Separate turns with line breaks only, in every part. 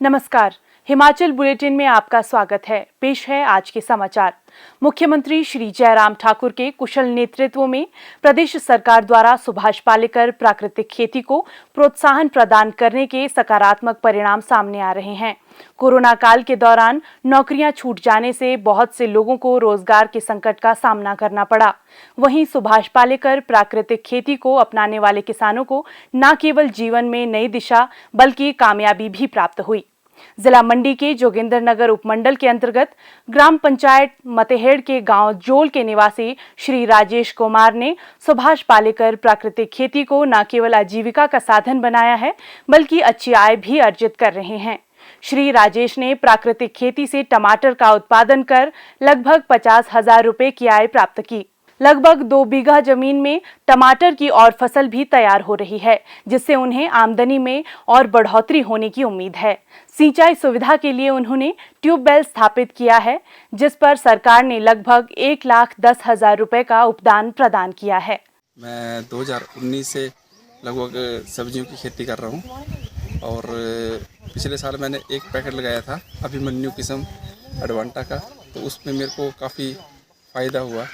नमस्कार, हिमाचल बुलेटिन में आपका स्वागत है। पेश है आज के समाचार। मुख्यमंत्री श्री जयराम ठाकुर के कुशल नेतृत्व में प्रदेश सरकार द्वारा सुभाष पालेकर प्राकृतिक खेती को प्रोत्साहन प्रदान करने के सकारात्मक परिणाम सामने आ रहे हैं। कोरोना काल के दौरान नौकरियां छूट जाने से बहुत से लोगों को रोजगार के संकट का सामना करना पड़ा। वहीं सुभाष पालेकर प्राकृतिक खेती को अपनाने वाले किसानों को न केवल जीवन में नई दिशा बल्कि कामयाबी भी प्राप्त हुई। जिला मंडी के जोगिंद्रनगर उपमंडल के अंतर्गत ग्राम पंचायत मतेहेड़ के गांव जोल के निवासी श्री राजेश कुमार ने सुभाष पालेकर प्राकृतिक खेती को न केवल आजीविका का साधन बनाया है बल्कि अच्छी आय भी अर्जित कर रहे हैं। श्री राजेश ने प्राकृतिक खेती से टमाटर का उत्पादन कर लगभग 50,000 रुपए की आय प्राप्त की। लगभग 2 बीघा जमीन में टमाटर की और फसल भी तैयार हो रही है, जिससे उन्हें आमदनी में और बढ़ोतरी होने की उम्मीद है। सिंचाई सुविधा के लिए उन्होंने ट्यूबवेल स्थापित किया है, जिस पर सरकार ने लगभग 1,10,000 रुपए का उपदान प्रदान किया है।
मैं 2019 से लगभग सब्जियों की खेती कर रहा हूँ और पिछले साल मैंने एक पैकेट लगाया था अभिमन्यु किस्म एडवांटा का, तो उसमें मेरे को काफ़ी फ़ायदा हुआ,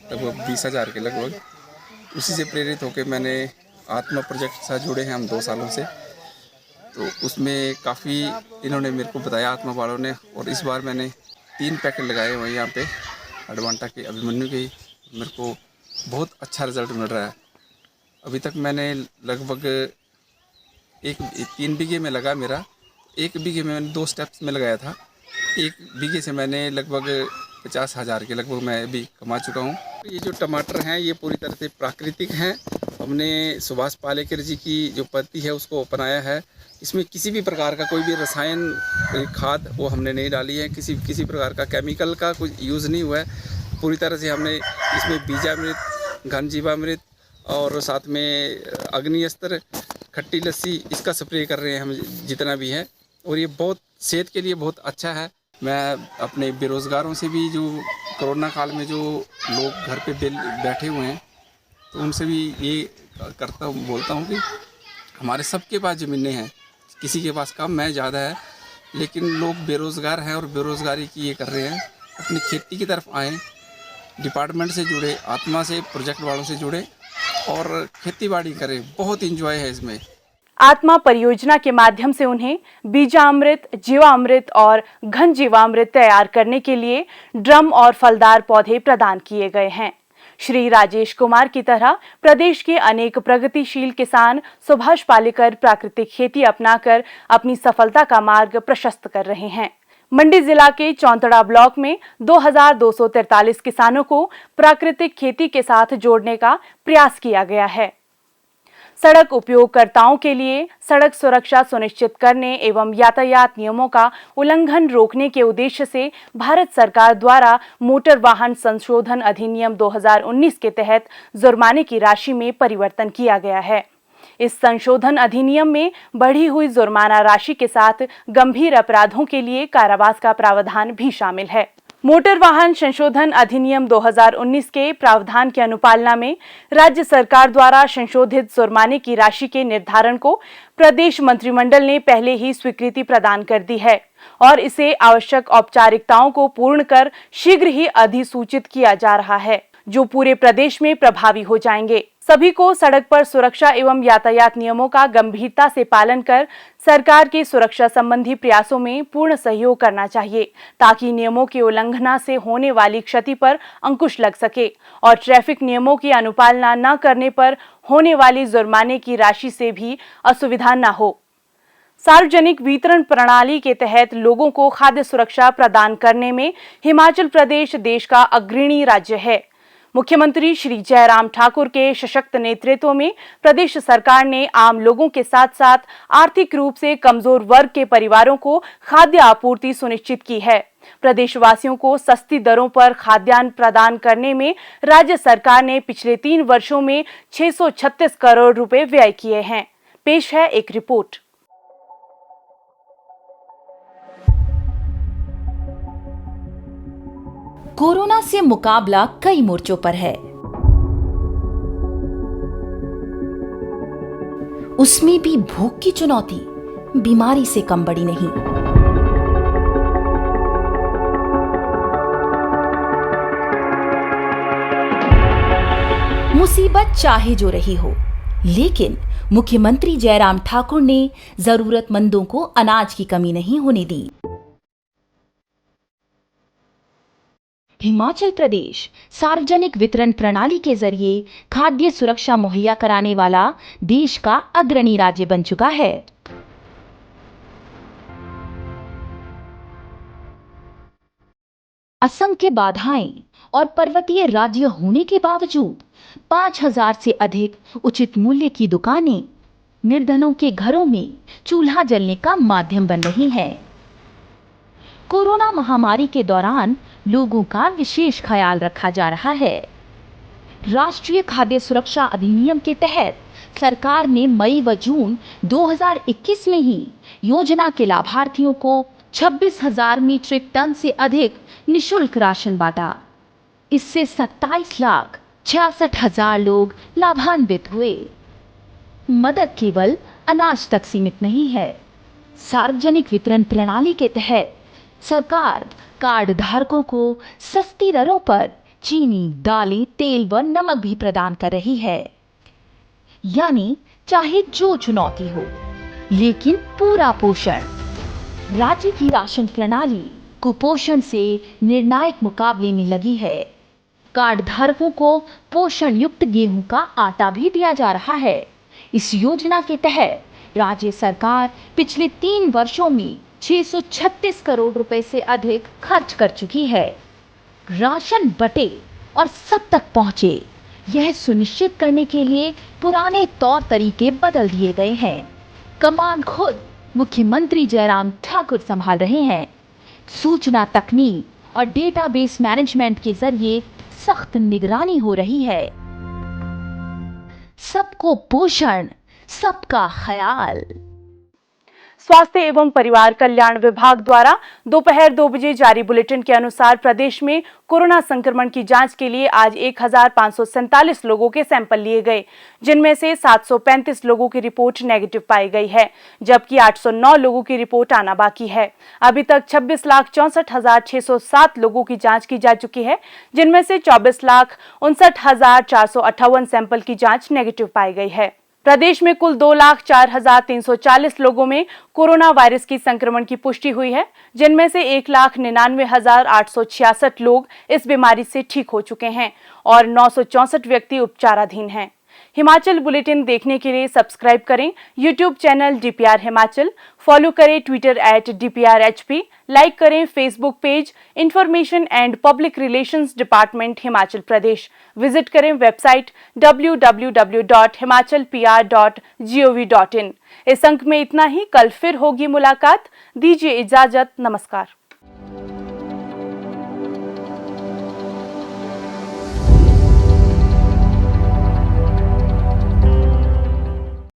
लगभग 20,000 के लगभग। उसी से प्रेरित होकर मैंने आत्मा प्रोजेक्ट के साथ जुड़े हैं हम 2 सालों से, तो उसमें काफ़ी इन्होंने मेरे को बताया आत्मा वालों ने, और इस बार मैंने 3 पैकेट लगाए हुए यहाँ पे एडवांटा के अभिमन्यु के। मेरे को बहुत अच्छा रिज़ल्ट मिल रहा है। अभी तक मैंने लगभग 3 बीघे में लगा मेरा, 1 बीघे में मैंने 2 स्टेप्स में लगाया था। 1 बीघे से मैंने लगभग 50,000 के लगभग मैं अभी कमा चुका हूँ। ये जो टमाटर हैं ये पूरी तरह से प्राकृतिक हैं। हमने सुभाष पालेकर जी की जो पद्धति है उसको अपनाया है। इसमें किसी भी प्रकार का कोई भी रसायन खाद वो हमने नहीं डाली है, किसी प्रकार का केमिकल का कुछ यूज़ नहीं हुआ है। पूरी तरह से हमने इसमें बीजामृत, घन जीवामृत और साथ में अग्नि अस्त्र, खट्टी लस्सी इसका स्प्रे कर रहे हैं हम जितना भी है, और ये बहुत सेहत के लिए बहुत अच्छा है। मैं अपने बेरोज़गारों से भी, जो कोरोना काल में जो लोग घर पे बैठे हुए हैं, तो उनसे भी ये बोलता हूँ कि हमारे सबके पास ज़मीनें हैं, किसी के पास कम है ज़्यादा है, लेकिन लोग बेरोज़गार हैं और बेरोज़गारी की ये कर रहे हैं। अपनी खेती की तरफ आएँ, डिपार्टमेंट से जुड़े, आत्मा से, प्रोजेक्ट वालों से जुड़े और खेती बाड़ी करें। बहुत इंजॉय है इसमें।
आत्मा परियोजना के माध्यम से उन्हें बीजामृत, जीवामृत और घन जीवामृत तैयार करने के लिए ड्रम और फलदार पौधे प्रदान किए गए हैं। श्री राजेश कुमार की तरह प्रदेश के अनेक प्रगतिशील किसान सुभाष पालेकर प्राकृतिक खेती अपनाकर अपनी सफलता का मार्ग प्रशस्त कर रहे हैं। मंडी जिला के चौंतड़ा ब्लॉक में 2,243 किसानों को प्राकृतिक खेती के साथ जोड़ने का प्रयास किया गया है। सड़क उपयोगकर्ताओं के लिए सड़क सुरक्षा सुनिश्चित करने एवं यातायात नियमों का उल्लंघन रोकने के उद्देश्य से भारत सरकार द्वारा मोटर वाहन संशोधन अधिनियम 2019 के तहत जुर्माने की राशि में परिवर्तन किया गया है। इस संशोधन अधिनियम में बढ़ी हुई जुर्माना राशि के साथ गंभीर अपराधों के लिए कारावास का प्रावधान भी शामिल है। मोटर वाहन संशोधन अधिनियम 2019 के प्रावधान की अनुपालना में राज्य सरकार द्वारा संशोधित जुर्माने की राशि के निर्धारण को प्रदेश मंत्रिमंडल ने पहले ही स्वीकृति प्रदान कर दी है और इसे आवश्यक औपचारिकताओं को पूर्ण कर शीघ्र ही अधिसूचित किया जा रहा है, जो पूरे प्रदेश में प्रभावी हो जाएंगे। सभी को सड़क पर सुरक्षा एवं यातायात नियमों का गंभीरता से पालन कर सरकार के सुरक्षा संबंधी प्रयासों में पूर्ण सहयोग करना चाहिए, ताकि नियमों के उल्लंघना से होने वाली क्षति पर अंकुश लग सके और ट्रैफिक नियमों की अनुपालना न करने पर होने वाली जुर्माने की राशि से भी असुविधा न हो। सार्वजनिक वितरण प्रणाली के तहत लोगों को खाद्य सुरक्षा प्रदान करने में हिमाचल प्रदेश देश का अग्रणी राज्य है। मुख्यमंत्री श्री जयराम ठाकुर के सशक्त नेतृत्व में प्रदेश सरकार ने आम लोगों के साथ साथ आर्थिक रूप से कमजोर वर्ग के परिवारों को खाद्य आपूर्ति सुनिश्चित की है। प्रदेशवासियों को सस्ती दरों पर खाद्यान्न प्रदान करने में राज्य सरकार ने पिछले 3 वर्षों में 636 करोड़ रुपए व्यय किए हैं। पेश है एक रिपोर्ट।
कोरोना से मुकाबला कई मोर्चों पर है, उसमें भी भूख की चुनौती बीमारी से कम बड़ी नहीं। मुसीबत चाहे जो रही हो, लेकिन मुख्यमंत्री जयराम ठाकुर ने जरूरतमंदों को अनाज की कमी नहीं होने दी। हिमाचल प्रदेश सार्वजनिक वितरण प्रणाली के जरिए खाद्य सुरक्षा मुहैया कराने वाला देश का अग्रणी राज्य बन चुका है। असंख्य बाधाएं और पर्वतीय राज्य होने के बावजूद 5000 से अधिक उचित मूल्य की दुकानें निर्धनों के घरों में चूल्हा जलने का माध्यम बन रही हैं। कोरोना महामारी के दौरान लोगों का विशेष ख्याल रखा जा रहा है। राष्ट्रीय खाद्य सुरक्षा अधिनियम के तहत सरकार ने मई व जून 2021 में ही योजना के लाभार्थियों को 26,000 मीट्रिक टन से अधिक निशुल्क राशन बांटा। इससे 27,66,000 लोग लाभान्वित हुए। मदद केवल अनाज तक सीमित नहीं है। सार्वजनिक वितरण प्रणाली के तहत सरकार कार्ड धारकों को सस्ती दरों पर चीनी, दालें, तेल व नमक भी प्रदान कर रही है। यानी चाहे जो चुनौती हो, लेकिन पूरा पोषण। राज्य की राशन प्रणाली कुपोषण से निर्णायक मुकाबले में लगी है। कार्ड धारकों को पोषण युक्त गेहूं का आटा भी दिया जा रहा है। इस योजना के तहत राज्य सरकार पिछले 3 वर्षों में 636 करोड़ रुपए से अधिक खर्च कर चुकी है। राशन बटे और सब तक पहुंचे, यह सुनिश्चित करने के लिए पुराने तौर तरीके बदल दिए गए हैं। कमान खुद मुख्यमंत्री जयराम ठाकुर संभाल रहे हैं। सूचना तकनीक और डेटाबेस मैनेजमेंट के जरिए सख्त निगरानी हो रही है। सबको पोषण, सबका ख्याल।
स्वास्थ्य एवं परिवार कल्याण विभाग द्वारा दोपहर 2 बजे जारी बुलेटिन के अनुसार प्रदेश में कोरोना संक्रमण की जांच के लिए आज 1547 लोगों के सैंपल लिए गए, जिनमें से 735 लोगों की रिपोर्ट नेगेटिव पाई गई है, जबकि 809 लोगों की रिपोर्ट आना बाकी है। अभी तक 26,64,607 लोगों की जांच की जा चुकी है, जिनमें से 24,59,458 सैंपल की जांच नेगेटिव पाई गई है। प्रदेश में कुल 2,04,340 लोगों में कोरोना वायरस की संक्रमण की पुष्टि हुई है, जिनमें से 1,99,866 लोग इस बीमारी से ठीक हो चुके हैं और 964 व्यक्ति उपचाराधीन हैं। हिमाचल बुलेटिन देखने के लिए सब्सक्राइब करें YouTube channel DPR Himachal, follow करें ट्विटर @DPRHP, लाइक करें Facebook page information and public relations department Himachal Pradesh, visit करें वेबसाइट www.himachalpr.gov.in। इस अंक में इतना ही। कल फिर होगी मुलाकात। दीजिए इजाजत। नमस्कार।